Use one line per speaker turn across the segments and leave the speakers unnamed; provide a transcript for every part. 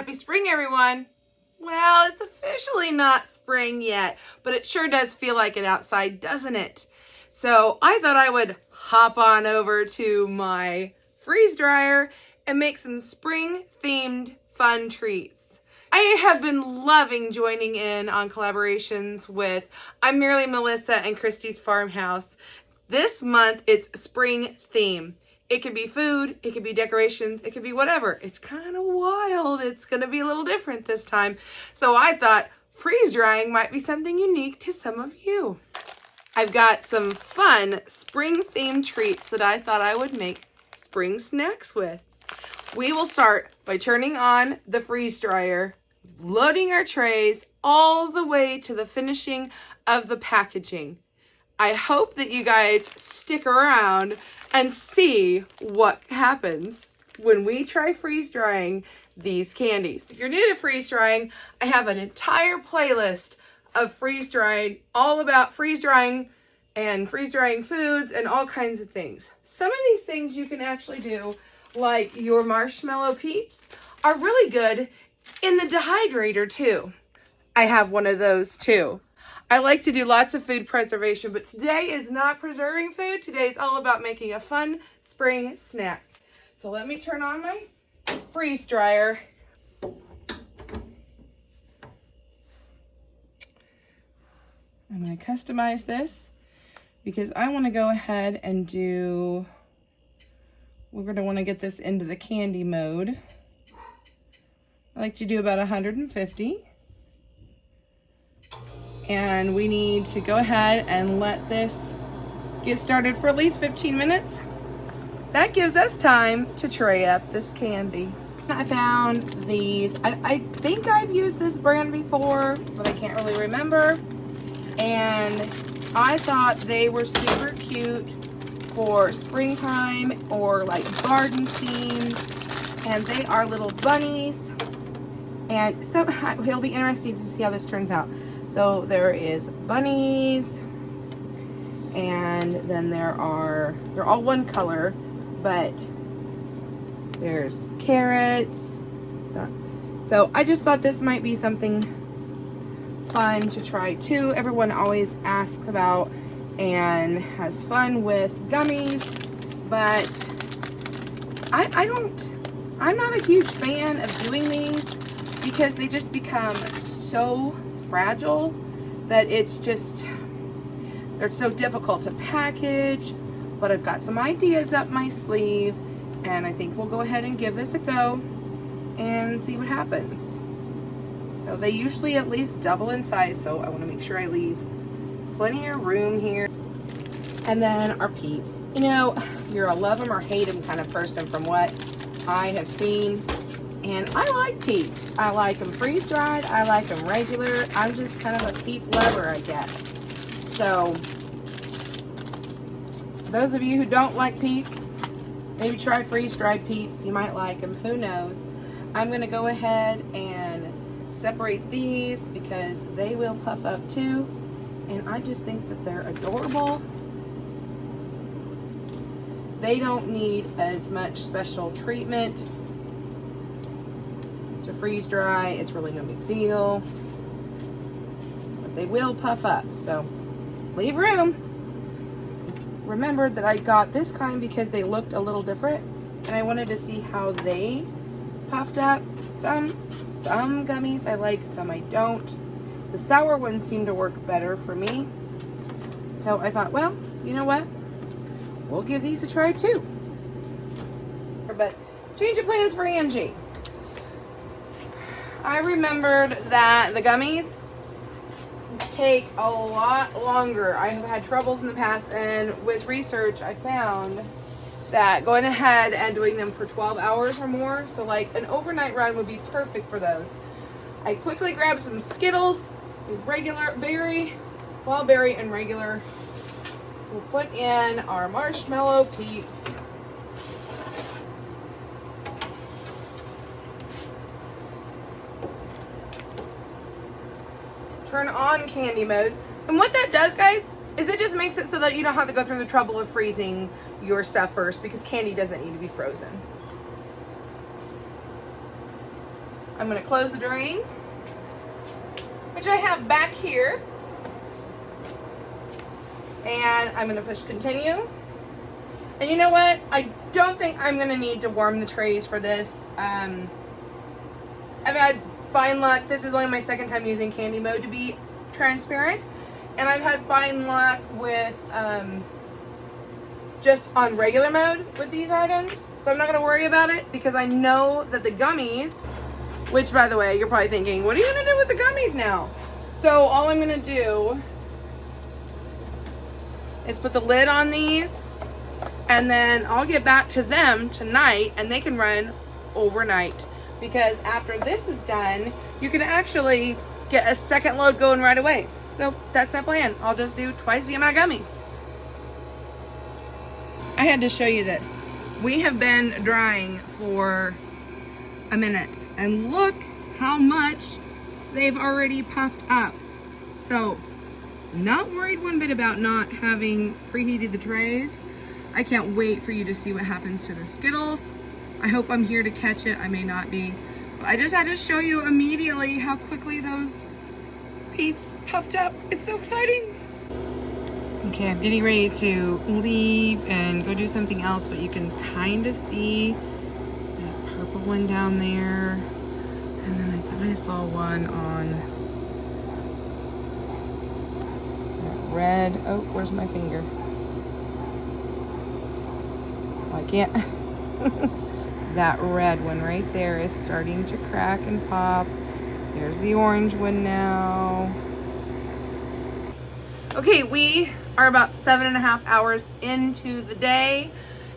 Happy spring, everyone. Well, it's officially not spring yet, but it sure does feel like it outside, doesn't it? So I thought I would hop on over to my freeze dryer and make some spring themed fun treats. I have been loving joining in on collaborations with I'm Merely Melissa and Christy's Farmhouse. This month it's spring theme. It could be food, it could be decorations, it could be whatever. It's kind of wild. It's going to be a little different this time. So I thought freeze drying might be something unique to some of you. I've got some fun spring themed treats that I thought I would make spring snacks with. We will start by turning on the freeze dryer, loading our trays all the way to the finishing of the packaging. I hope that you guys stick around and see what happens when we try freeze drying these candies. If you're new to freeze drying, I have an entire playlist of freeze drying, all about freeze drying and freeze drying foods and all kinds of things. Some of these things you can actually do, like your marshmallow peeps, are really good in the dehydrator too. I have one of those too. I like to do lots of food preservation, but today is not preserving food. Today is all about making a fun spring snack. So let me turn on my freeze dryer. I'm going to customize this because I want to go ahead and we're going to want to get this into the candy mode. I like to do about 150. And we need to go ahead and let this get started for at least 15 minutes. That gives us time to tray up this candy. I found these. I think I've used this brand before, but I can't really remember. And I thought they were super cute for springtime or like garden themes. And they are little bunnies. And so it'll be interesting to see how this turns out. So there is bunnies, and then they're all one color, but there's carrots. So I just thought this might be something fun to try too. Everyone always asks about and has fun with gummies, but I'm not a huge fan of doing these because they just become so fragile that they're so difficult to package. But I've got some ideas up my sleeve, and I think we'll go ahead and give this a go and see what happens. So they usually at least double in size, so I want to make sure I leave plenty of room here. And then our peeps. You know, you're a love them or hate them kind of person from what I have seen. And I like peeps. I like them freeze-dried. I like them regular. I'm just kind of a peep lover, I guess. So, those of you who don't like peeps, maybe try freeze-dried peeps. You might like them. Who knows? I'm going to go ahead and separate these because they will puff up too. And I just think that they're adorable. They don't need as much special treatment to freeze dry. It's really no big deal, but they will puff up, so leave room. Remembered that I got this kind because they looked a little different, and I wanted to see how they puffed up. Some gummies I like, some I don't. The sour ones seem to work better for me, so I thought, well, you know what, we'll give these a try too. But change of plans for Angie. I remembered that the gummies take a lot longer. I have had troubles in the past, and with research I found that going ahead and doing them for 12 hours or more, so like an overnight run would be perfect for those. I quickly grabbed some Skittles, regular berry, wild berry, and regular. We'll put in our marshmallow peeps. Turn on candy mode. And what that does, guys, is it just makes it so that you don't have to go through the trouble of freezing your stuff first, because candy doesn't need to be frozen. I'm going to close the drain, which I have back here. And I'm going to push continue. And you know what? I don't think I'm going to need to warm the trays for this. I've had fine luck. This is only my second time using candy mode, to be transparent. And I've had fine luck with just on regular mode with these items. So I'm not going to worry about it because I know that the gummies, which by the way, you're probably thinking, what are you going to do with the gummies now? So all I'm going to do is put the lid on these, and then I'll get back to them tonight and they can run overnight, because after this is done, you can actually get a second load going right away. So that's my plan. I'll just do twice the amount of gummies. I had to show you this. We have been drying for a minute and look how much they've already puffed up. So not worried one bit about not having preheated the trays. I can't wait for you to see what happens to the Skittles. I hope I'm here to catch it. I may not be. But I just had to show you immediately how quickly those peeps puffed up. It's so exciting. Okay, I'm getting ready to leave and go do something else, but you can kind of see that purple one down there. And then I thought I saw one on red. Oh, where's my finger? Oh, I can't. That red one right there is starting to crack and pop. There's the orange one now. Okay, we are about 7.5 hours into the day,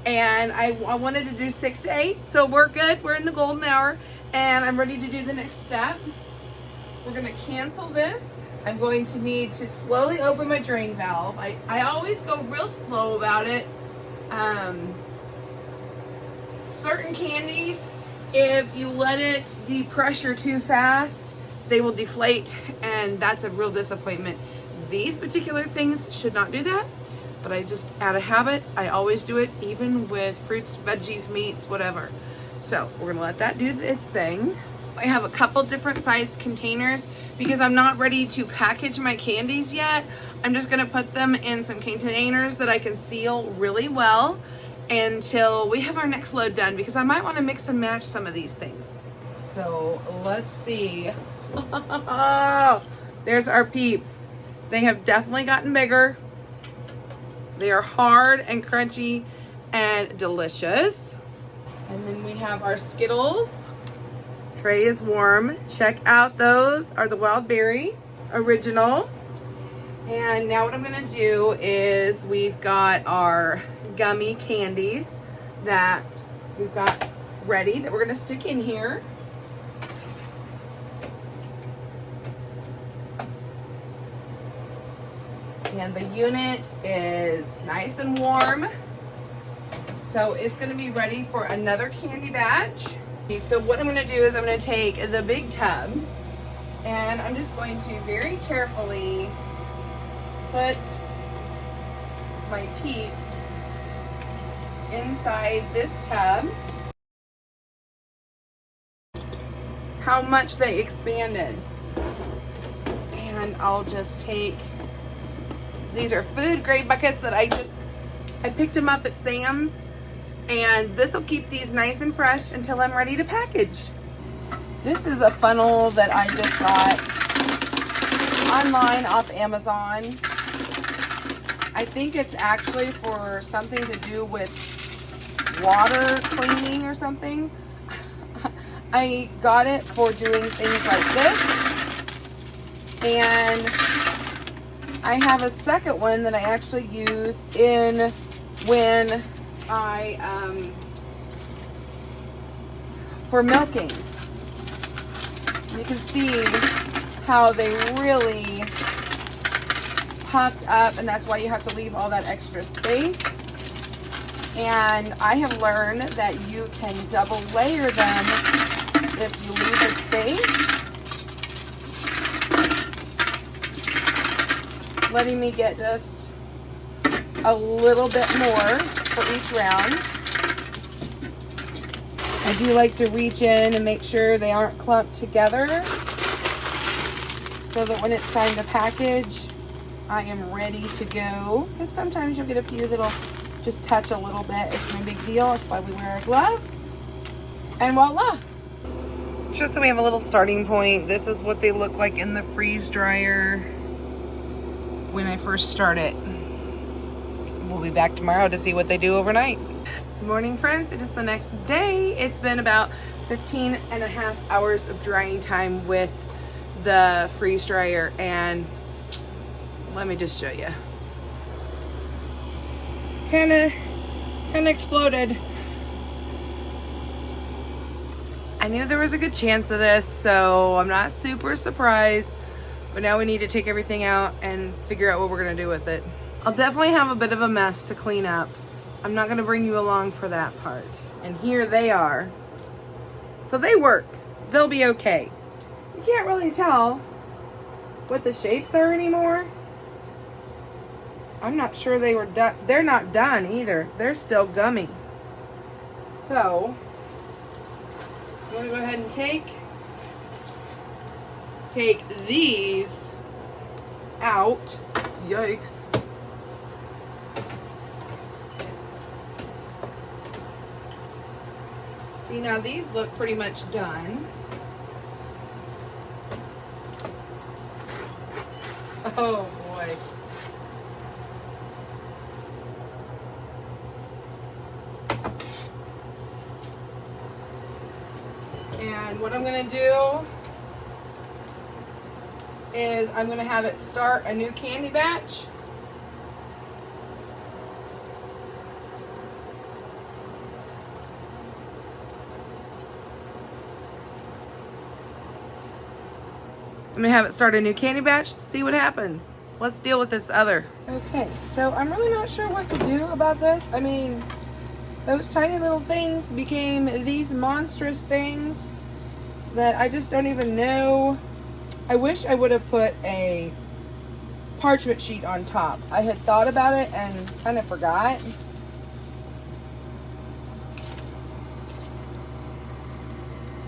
and I wanted to do 6 to 8, so we're good. We're in the golden hour, and I'm ready to do the next step. We're gonna cancel this. I'm going to need to slowly open my drain valve. I always go real slow about it. Certain candies, if you let it depressure too fast, they will deflate, and that's a real disappointment. These particular things should not do that, but I just, out of habit, I always do it, even with fruits, veggies, meats, whatever. So we're gonna let that do its thing. I have a couple different size containers because I'm not ready to package my candies yet. I'm just gonna put them in some containers that I can seal really well until we have our next load done, because I might wanna mix and match some of these things. So let's see. There's our peeps. They have definitely gotten bigger. They are hard and crunchy and delicious. And then we have our Skittles. Tray is warm. Check out, those are the wild berry original. And now what I'm gonna do is we've got our gummy candies that we've got ready that we're gonna stick in here. And the unit is nice and warm, so it's going to be ready for another candy batch. Okay, so what I'm going to do is I'm going to take the big tub, and I'm just going to very carefully put my peeps inside this tub. How much they expanded. And I'll just take, these are food grade buckets that I picked them up at Sam's, and this will keep these nice and fresh until I'm ready to package. This is a funnel that I just got online off Amazon. I think it's actually for something to do with water cleaning or something. I got it for doing things like this, and I have a second one that I actually use in when I for milking. You can see how they really puffed up, and that's why you have to leave all that extra space. And I have learned that you can double layer them if you leave the space, letting me get just a little bit more for each round. I do like to reach in and make sure they aren't clumped together so that when it's time to package, I am ready to go. Because sometimes you'll get a few that'll just touch a little bit. It's no big deal. That's why we wear our gloves. And voila. Just so we have a little starting point, this is what they look like in the freeze dryer when I first start it. We'll be back tomorrow to see what they do overnight. Good morning, friends. It is the next day. It's been about 15 and a half hours of drying time with the freeze dryer, and let me just show you. Kind of exploded. I knew there was a good chance of this, so I'm not super surprised, but now we need to take everything out and figure out what we're gonna do with it. I'll definitely have a bit of a mess to clean up. I'm not gonna bring you along for that part. And here they are. So they work. They'll be okay. You can't really tell what the shapes are anymore. I'm not sure they were done. They're not done either. They're still gummy. So, I'm gonna go ahead and take these out. Yikes. See, now these look pretty much done. Oh boy. And what I'm gonna do is I'm gonna have it start a new candy batch. I'm gonna have it start a new candy batch, see what happens. Let's deal with this other. Okay, so I'm really not sure what to do about this. I mean, those tiny little things became these monstrous things that I just don't even know. I wish I would have put a parchment sheet on top. I had thought about it and kind of forgot.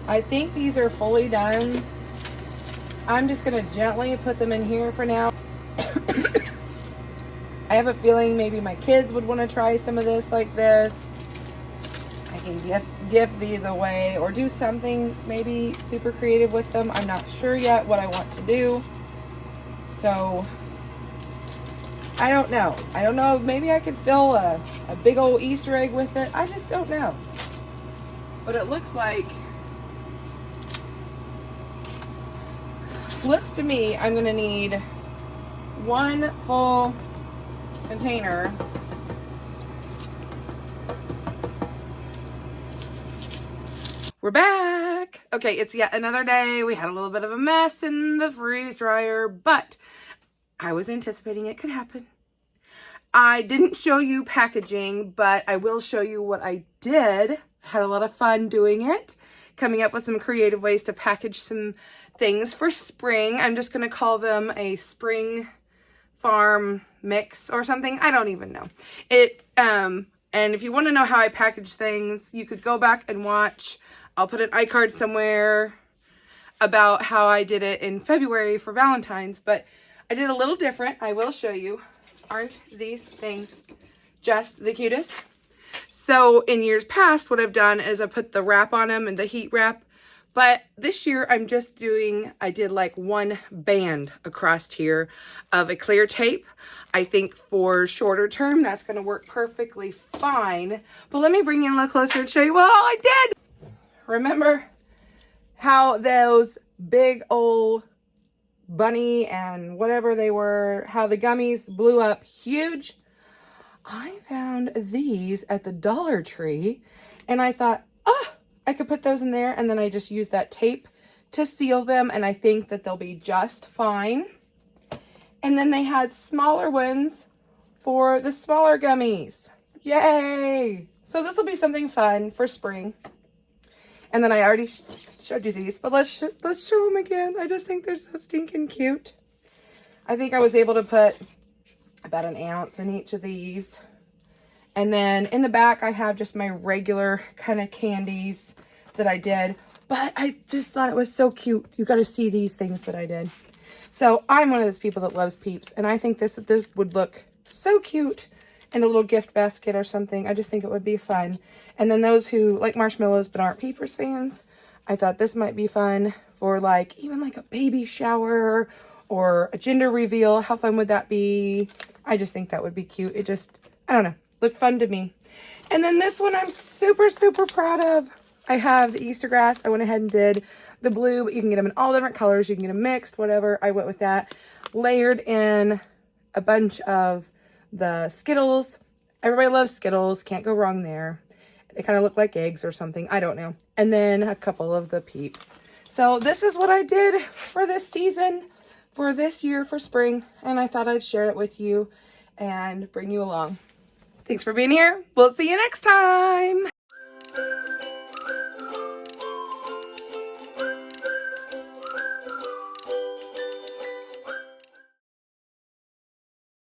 I think these are fully done. I'm just gonna gently put them in here for now. I have a feeling maybe my kids would want to try some of this like this. I can gift these away or do something maybe super creative with them. I'm not sure yet what I want to do. So, I don't know. I don't know if maybe I could fill a big old Easter egg with it. I just don't know. But it looks to me I'm gonna need one full container We're back. Okay, it's yet another day. We had a little bit of a mess in the freeze dryer, but I was anticipating it could happen. I didn't show you packaging, but I will show you what I did. Had a lot of fun doing it, coming up with some creative ways to package some things for spring. I'm just going to call them a spring farm mix or something. I don't even know. And if you want to know how I package things, you could go back and watch. I'll put an iCard somewhere about how I did it in February for Valentine's, but I did a little different. I will show you. Aren't these things just the cutest? So in years past, what I've done is I put the wrap on them and the heat wrap. But this year I'm just I did like one band across here of a clear tape. I think for shorter term, that's going to work perfectly fine. But let me bring you in a little closer and show you what all I did. Remember how those big old bunny and whatever they were, how the gummies blew up huge? I found these at the Dollar Tree and I thought, I could put those in there, and then I just use that tape to seal them, and I think that they'll be just fine. And then they had smaller ones for the smaller gummies. Yay! So this will be something fun for spring. And then I already showed you these, but let's show them again. I just think they're so stinking cute. I think I was able to put about an ounce in each of these. And then in the back, I have just my regular kind of candies. that I did, but I just thought it was so cute. You got to see these things that I did. So I'm one of those people that loves peeps, and I think this would look so cute in a little gift basket or something. I just think it would be fun. And then those who like marshmallows but aren't Peepers fans, I thought this might be fun for like even like a baby shower or a gender reveal. How fun would that be? I just think that would be cute. It just, I don't know, looked fun to me. And then this one I'm super, super proud of. I have the Easter grass. I went ahead and did the blue, but you can get them in all different colors. You can get them mixed, whatever. I went with that. Layered in a bunch of the Skittles. Everybody loves Skittles. Can't go wrong there. They kind of look like eggs or something. I don't know. And then a couple of the Peeps. So this is what I did for this season, for this year, for spring. And I thought I'd share it with you and bring you along. Thanks for being here. We'll see you next time.